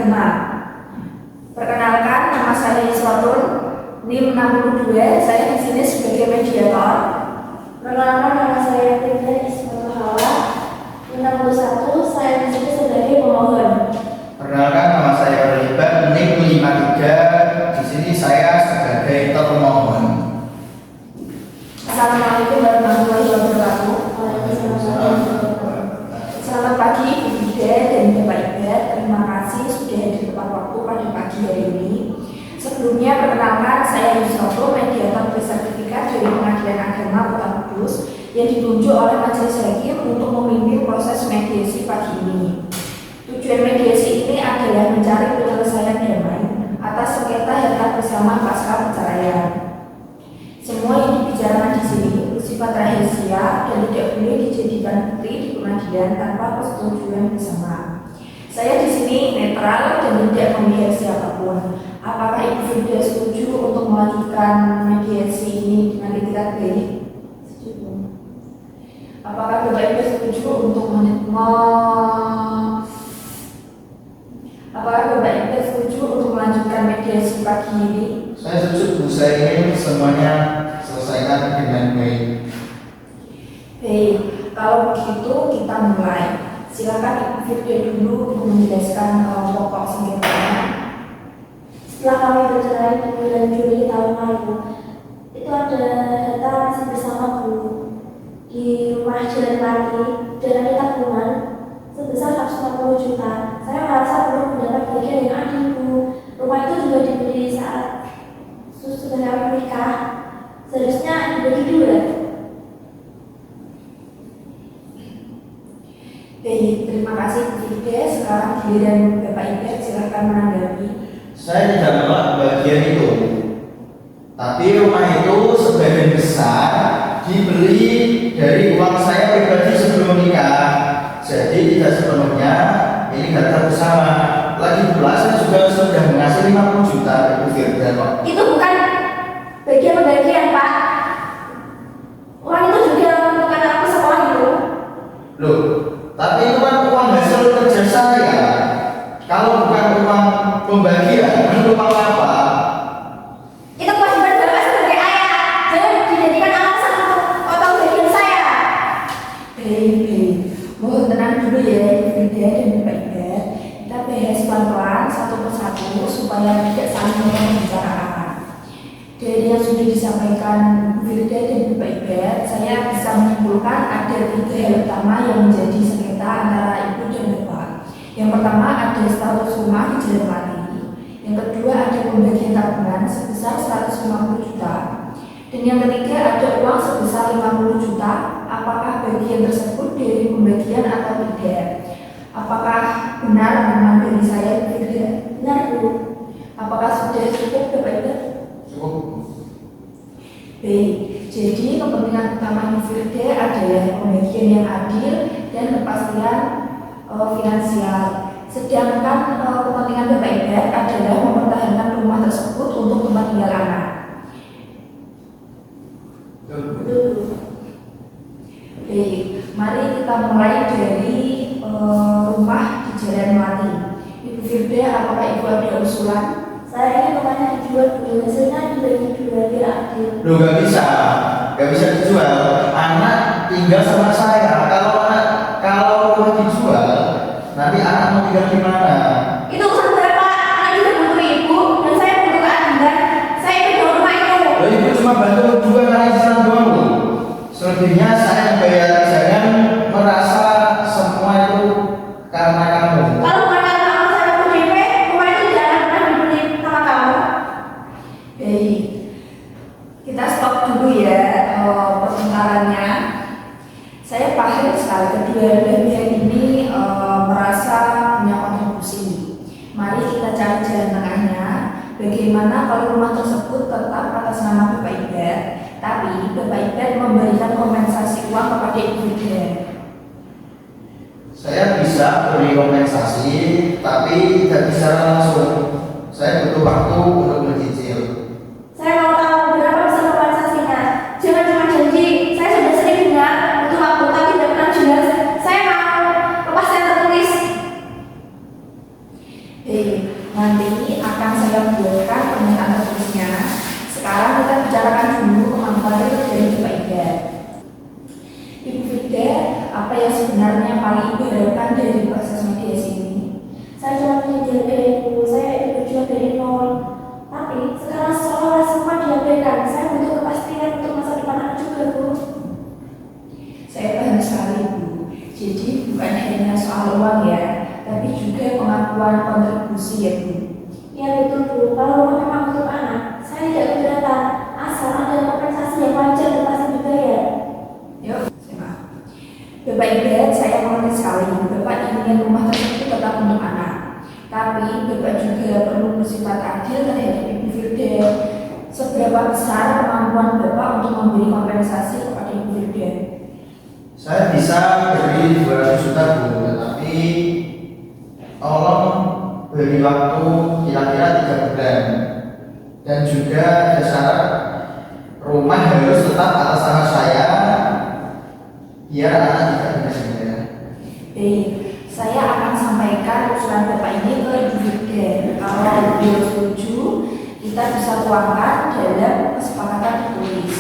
terkenal. Perkenalkan, nama saya Iswatul, NIM 62. Saya di sini sebagai mediator. Perkenalkan, nama saya Rinda Ismail Hawa, 61. Saya di sini sebagai pemohon. Perkenalkan, nama saya Oliver, NIM 53. Di sini saya sebagai termohon. Assalamualaikum warahmatullahi wabarakatuh. Selamat pagi Ibu Ida dan Bapak Ibu. Terima kasih sudah hadir tepat waktu pada pagi hari ini. Sebelumnya perkenalkan, saya Yusroto, mediator bersertifikat dari Pengadilan Agama Kota Kudus yang ditunjuk oleh Majelis Hakim untuk memimpin proses mediasi pagi ini. Tujuan mediasi ini adalah mencari penyelesaian damai atas sengketa harta bersama pasca perceraian. Semua yang dibicarakan di sini bersifat rahasia dan tidak boleh dijadikan bukti di pengadilan tanpa persetujuan bersama. Saya di sini netral dan tidak memihak siapapun. Apakah Ibu Firda setuju untuk melanjutkan mediasi ini dengan itikat baik? Setuju. Apakah Bapak Ibu setuju untuk melanjutkan mediasi pagi ini? Saya setuju, saya ingin semuanya selesaikan dengan baik. Baik, kalau begitu kita mulai. Silakan Ibu Firda dulu untuk menjelaskan pokok sengketanya. Setelah kami bercerai di bulan Juli tahun lalu, itu ada harta masih bersamaku di rumah Jalan Lagi dan ada tabungan sebesar 140 juta. Saya merasa belum mendapat bagian yang adil, Bu. Rumah itu juga dibeli saat sudah kami menikah. Seharusnya dibagi dua. Baik, terima kasih Bu Firda. Sekarang giliran Bapak Ibu, silakan menanggapi. Saya tidak menolak bagian itu, tapi rumah itu sebagian besar dibeli dari uang saya pribadi sebelum menikah. Jadi tidak sepenuhnya ini harta bersama. Lagi pula saya juga sudah mengasih 50 juta Ibu Firda kok. Itu bukan bagian pembagian, Pak. Uang itu juga untuk anak aku sekolah itu. Loh, tapi itu kan uang hasil kerja saya. Kalau bukan uang pembagian, itu uang apa? Itu kewajiban Bapak sebagai ayah. Jangan dijadikan alasan untuk potong bagian saya. Baik, mohon tenang dulu ya Ibu Firda dan Bapak Ibu. Kita bahas pelan-pelan satu persatu supaya tidak saling membicarakan. Dari yang sudah disampaikan Ibu Firda dan Bapak Ibu, saya bisa menyimpulkan ada 3 hal utama yang menjadi sengketa antara Ibu dan Bapak. Yang pertama ada status rumah di Jalan Lati. Yang kedua ada pembagian tabungan sebesar 150 juta. Dan yang ketiga ada uang sebesar 50 juta. Apakah bagian tersebut dari pembagian atau tidak? Apakah benar memang dari saya Ibu Firda? Benar, Bu. Apakah sudah cukup Bapak Ibu? Cukup. Baik, jadi kepentingan utama Ibu Firda adalah pembagian yang adil dan kepastian finansial. Sedangkan kepentingan Bapak Ibu adalah mempertahankan rumah tersebut untuk tempat tinggal anak. Baik, mari kita mulai dari rumah di Jalan Melati. Ibu Firda, apakah Ibu ada usulan? Saya ingin rumahnya dijual dulu, hasilnya dibagi dua biar adil. Loh, nggak bisa dijual. Anak tinggal sama saya. Kalau rumah dijual, nanti anak mau tinggal di mana? Itu urusan Bapak. Anak juga butuh ibu dan saya butuh keadilan. Saya ingin jual rumah itu. Loh, ibu cuma bantu berdua kali jalan doang loh. Selebihnya saya yang bayar. Jangan merasa semua itu karena kamu. Kalau bukan karena kamu saya butuh DP, rumah itu tidak akan pernah dibeli sama kamu. Baik, kita stop dulu ya pertengkarannya. Saya paham sekali kedua belah pihak ini merasa punya kontribusi. Mari kita cari jalan tengahnya. Bagaimana kalau rumah tersebut tetap atas nama Bapak Ibu, tapi Bapak Ibu memberikan kompensasi uang kepada Ibu Firda. Saya bisa beri kompensasi, tapi tidak bisa langsung. Saya butuh waktu untuk mencicil. Saya mau tahu berapa besar kompensasinya. Jangan cuma janji. Saya sudah sering dengar butuh waktu, tapi tidak pernah jelas. Saya mau lepas yang tertulis. Nanti akan saya buatkan pernyataan tertulisnya. Sekarang kita bicarakan dulu kemampuan dari Bapak Ida. Ibu Firda, apa yang sebenarnya paling Ibu harapkan dari proses mediasi ini? Saya cuma menjadi dari dulu, saya itu berjuang dari nol. Tapi sekarang seolah semua diabaikan. Saya butuh kepastian untuk masa depan anak juga, Bu. Saya paham sekali, Bu. Jadi bukan hanya soal uang ya, tapi juga pengakuan kontribusi ya, Bu. Ya betul, Bu. Kalau rumah memang untuk anak, saya tidak keberatan. Asal ada kompensasi yang wajar dan pasti dibayar. Yuk, simak. Bapak Ida, saya mengerti sekali. Bapak ingin rumah tersebut tetap untuk anak. Tapi Bapak juga perlu bersifat adil terhadap Ibu Firda. Seberapa besar kemampuan Bapak untuk memberi kompensasi kepada Ibu Firda? Saya bisa beri 200 juta, Bu, tetapi tolong beri waktu kira-kira 3 bulan. Dan juga ada syarat rumah harus tetap atas nama saya biar anak tidak pindah-pindah. Saya akan sampaikan usulan Bapak ini ke Ibu Firda. Kalau beliau setuju, kita bisa tuangkan dalam kesepakatan tertulis.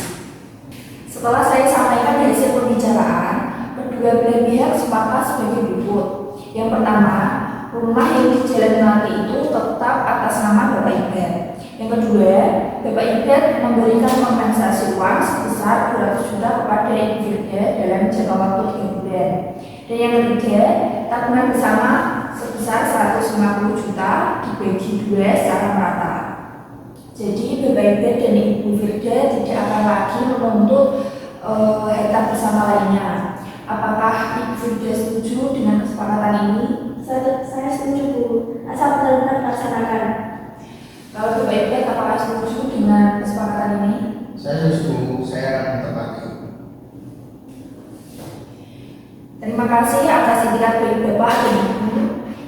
Setelah saya sampaikan hasil pembicaraan, kedua belah pihak sepakat sebagai berikut. Yang pertama, rumah yang di Jalan Melati itu tetap atas nama Bapak Ida. Yang kedua, Bapak Ida memberikan kompensasi uang sebesar 200 juta kepada Ibu Firda dalam jangka waktu 3 bulan. Dan yang ketiga, tabungan bersama sebesar 150 juta dibagi 2 secara merata. Jadi Bapak Ida dan Ibu Firda tidak akan lagi menuntut harta bersama lainnya. Apakah Ibu Firda setuju dengan kesepakatan ini? Saya setuju, Bu. Asal benar-benar dilaksanakan. Kalau Bapak Ida, apakah setuju dengan kesepakatan ini? Saya setuju, saya akan menepati. Terima kasih atas itikat dari Bapak dan Ibu.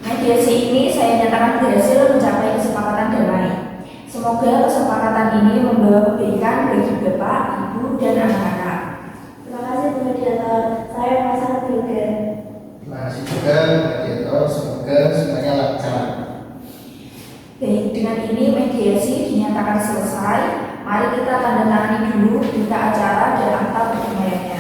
Mediasi ini saya nyatakan berhasil mencapai kesepakatan damai. Semoga kesepakatan ini membawa kebaikan bagi Bapak, Ibu, dan anak-anak. Terima kasih, Bu Mediator. Saya merasa lega. Terima kasih juga, Mediator. Semoga semuanya lancar. Baik, dengan ini mediasi dinyatakan selesai. Mari kita tanda tangani dulu berita acara dan akta perdamaiannya.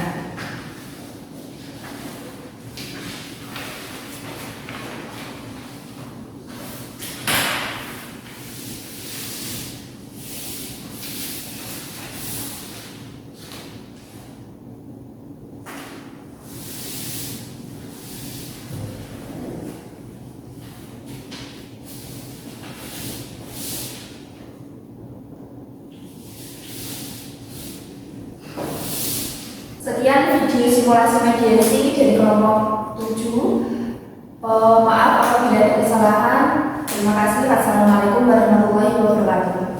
Sekian video simulasi mediasi dari kelompok 7. Maaf apabila ada kesalahan. Terima kasih. Wassalamualaikum warahmatullahi wabarakatuh.